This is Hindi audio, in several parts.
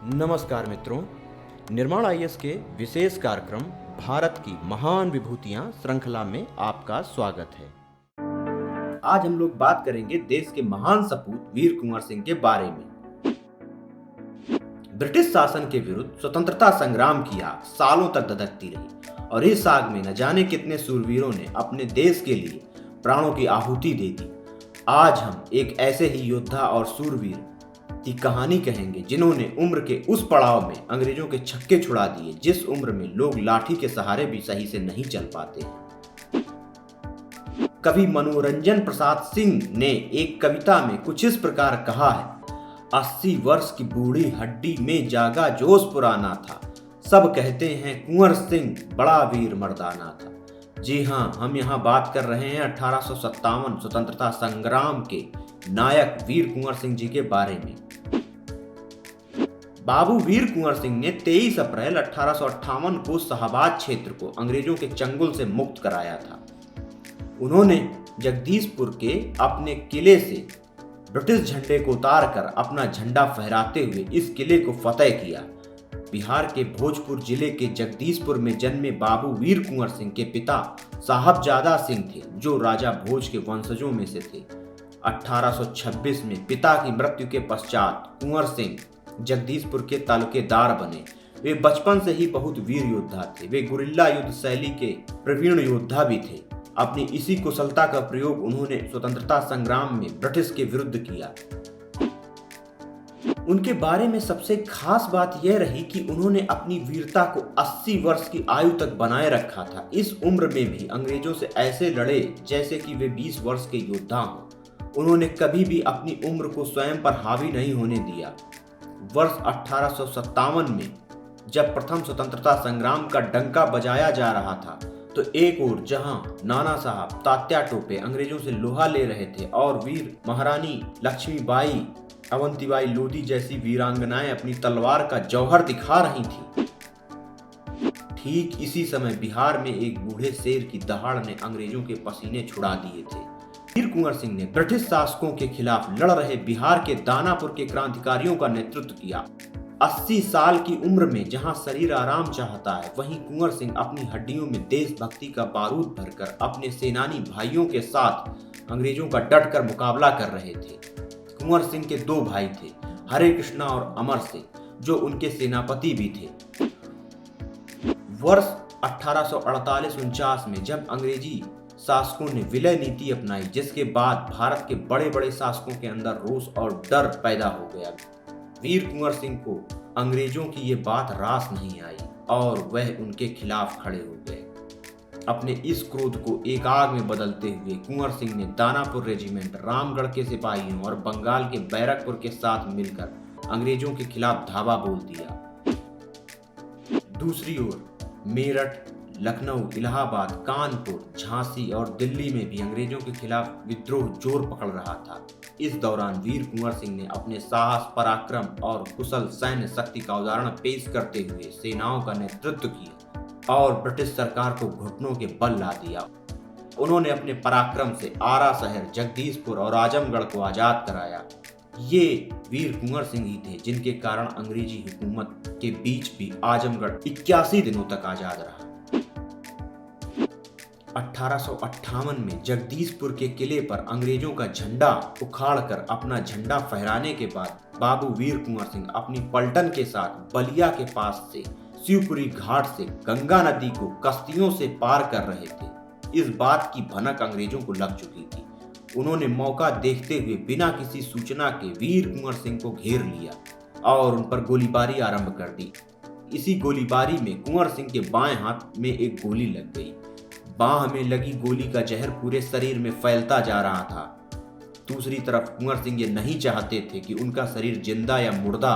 नमस्कार मित्रों, निर्माण आईएएस के विशेष कार्यक्रम भारत की महान विभूतियां श्रृंखला में आपका स्वागत है। आज हम लोग बात करेंगे देश के महान सपूत वीर कुंवर सिंह के बारे में। ब्रिटिश शासन के विरुद्ध स्वतंत्रता संग्राम की आग सालों तक धधकती रही और इस आग में न जाने कितने शूरवीरों ने अपने देश के लिए प्राणों की आहुति दे दी। आज हम एक ऐसे ही योद्धा और शूरवीर की कहानी कहेंगे जिन्होंने उम्र के उस पड़ाव में अंग्रेजों के छक्के छुड़ा दिए जिस उम्र में लोग लाठी के सहारे भी सही से नहीं चल पाते। कवि मनोरंजन प्रसाद सिंह ने एक कविता में कुछ इस प्रकार कहा है, 80 वर्ष की बूढ़ी हड्डी में जागा जोश पुराना था, सब कहते हैं कुंवर सिंह बड़ा वीर मर्दाना था। जी हाँ, हम यहाँ बात कर रहे हैं 1857 स्वतंत्रता संग्राम के नायक वीर कुंवर सिंह जी के बारे में। बाबू वीर कुंवर सिंह ने 23 अप्रैल 1858 को शाहबाद क्षेत्र को अंग्रेजों के चंगुल से मुक्त कराया था। उन्होंने जगदीशपुर के अपने किले से ब्रिटिश झंडे को उतारकर अपना झंडा फहराते हुए इस किले को फतेह किया। बिहार के भोजपुर जिले के जगदीशपुर में जन्मे बाबू वीर कुंवर सिंह के पिता साहबजादा सिंह थे, जो राजा भोज के वंशजों में से थे। 1826 में पिता की मृत्यु के पश्चात कुंवर सिंह जगदीशपुर के तालुकेदार बने। वे बचपन से ही बहुत वीर योद्धा थे। वे गुरिल्ला युद्ध शैली के प्रवीण योद्धा भी थे। अपनी इसी कुशलता का प्रयोग उन्होंने स्वतंत्रता संग्राम में ब्रिटिश के विरुद्ध किया। उनके बारे में सबसे खास बात यह रही कि उन्होंने अपनी वीरता को 80 वर्ष की आयु तक बनाए रखा था। इस उम्र में भी अंग्रेजों से ऐसे लड़े जैसे कि वे 20 वर्ष के योद्धा हों। उन्होंने कभी भी अपनी उम्र को स्वयं पर हावी नहीं होने दिया। वर्ष 1857 में जब प्रथम स्वतंत्रता संग्राम का डंका बजाया जा रहा था, तो एक ओर जहां नाना साहब तात्या टोपे अंग्रेजों से लोहा ले रहे थे और वीर महारानी लक्ष्मीबाई अवंतीबाई लोधी जैसी वीरांगनाएं अपनी तलवार का जौहर दिखा रही थी, ठीक इसी समय बिहार में एक बूढ़े शेर की दहाड़ ने अंग्रेजों के पसीने छुड़ा दिए थे। वीर कुंवर सिंह ने ब्रिटिश शासकों के खिलाफ लड़ रहे बिहार के दानापुर के क्रांतिकारियों का नेतृत्व किया। 80 साल की उम्र में जहां शरीर आराम चाहता है, वहीं कुंवर सिंह अपनी हड्डियों में देशभक्ति का बारूद भरकर अपने सेनानी भाइयों के साथ अंग्रेजों का डटकर मुकाबला कर रहे थे। कुंवर सिंह के 2 भाई थे, हरे कृष्णा और अमर सिंह, जो उनके सेनापति भी थे। वर्ष 1848-49 में जब अंग्रेजी शासकों ने विलय नीति अपनाई, जिसके बाद भारत के बड़े बड़े शासकों के अंदर रोष और डर पैदा हो गया, वीर कुंवर सिंह को अंग्रेजों की ये बात रास नहीं आई और वह उनके खिलाफ खड़े हो गए। अपने इस क्रोध को एक आग में बदलते हुए कुंवर सिंह ने दानापुर रेजिमेंट, रामगढ़ के सिपाहियों और बंगाल के बैरकपुर के साथ मिलकर अंग्रेजों के खिलाफ धावा बोल दिया। दूसरी ओर मेरठ, लखनऊ, इलाहाबाद, कानपुर, झांसी और दिल्ली में भी अंग्रेजों के खिलाफ विद्रोह जोर पकड़ रहा था। इस दौरान वीर कुंवर सिंह ने अपने साहस, पराक्रम और कुशल सैन्य शक्ति का उदाहरण पेश करते हुए सेनाओं का नेतृत्व किया और ब्रिटिश सरकार को घुटनों के बल ला दिया। उन्होंने अपने पराक्रम से आरा शहर, जगदीशपुर और आजमगढ़ को आजाद कराया। ये वीर कुंवर सिंह ही थे जिनके कारण अंग्रेजी हुकूमत के बीच भी आजमगढ़ 81 दिनों तक आजाद रहा। 1858 में जगदीशपुर के किले पर अंग्रेजों का झंडा उखाड़कर अपना झंडा फहराने के बाद बाबू वीर कुंवर सिंह अपनी पलटन के साथ बलिया के पास से शिवपुरी घाट से गंगा नदी को कश्तियों से पार कर रहे थे। इस बात की भनक अंग्रेजों को लग चुकी थी। उन्होंने मौका देखते हुए बिना किसी सूचना के वीर कुंवर सिंह को घेर लिया और उन पर गोलीबारी आरंभ कर दी। इसी गोलीबारी में कुंवर सिंह के बाएं हाथ में एक गोली लग गई। बाह में लगी गोली का जहर पूरे शरीर में फैलता जा रहा था। दूसरी तरफ कुंवर सिंह ये नहीं चाहते थे कि उनका शरीर जिंदा या मुर्दा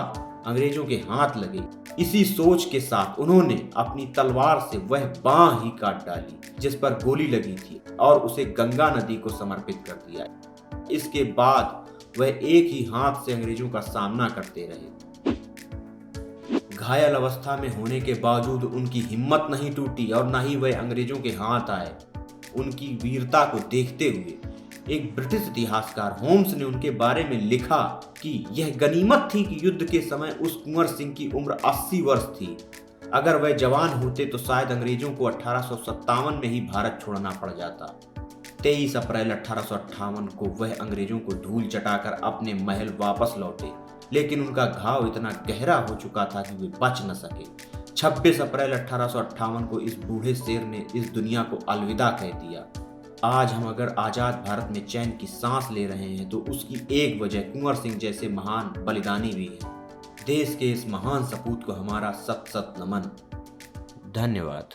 अंग्रेजों के हाथ लगे। इसी सोच के साथ उन्होंने अपनी तलवार से वह बाह ही काट डाली जिस पर गोली लगी थी और उसे गंगा नदी को समर्पित कर दिया। इसके बाद वह एक ही हाथ से अंग्रेजों का सामना करते रहे। घायल अवस्था में होने के बावजूद उनकी हिम्मत नहीं टूटी और न ही वह अंग्रेजों के हाथ आए। उनकी वीरता को देखते हुए एक ब्रिटिश इतिहासकार होम्स ने उनके बारे में लिखा कि यह गनीमत थी कि युद्ध के समय उस कुंवर सिंह की उम्र 80 वर्ष थी। अगर वह जवान होते तो शायद अंग्रेजों को 1857 में ही भारत छोड़ना पड़ जाता। 23 अप्रैल 1858 को वह अंग्रेजों को धूल चटाकर अपने महल वापस लौटे, लेकिन उनका घाव इतना गहरा हो चुका था कि वे बच न सके। 26 अप्रैल 1858 को इस बूढ़े शेर ने इस दुनिया को अलविदा कह दिया। आज हम अगर आज़ाद भारत में चैन की सांस ले रहे हैं तो उसकी एक वजह कुंवर सिंह जैसे महान बलिदानी भी है। देश के इस महान सपूत को हमारा सत सत नमन। धन्यवाद।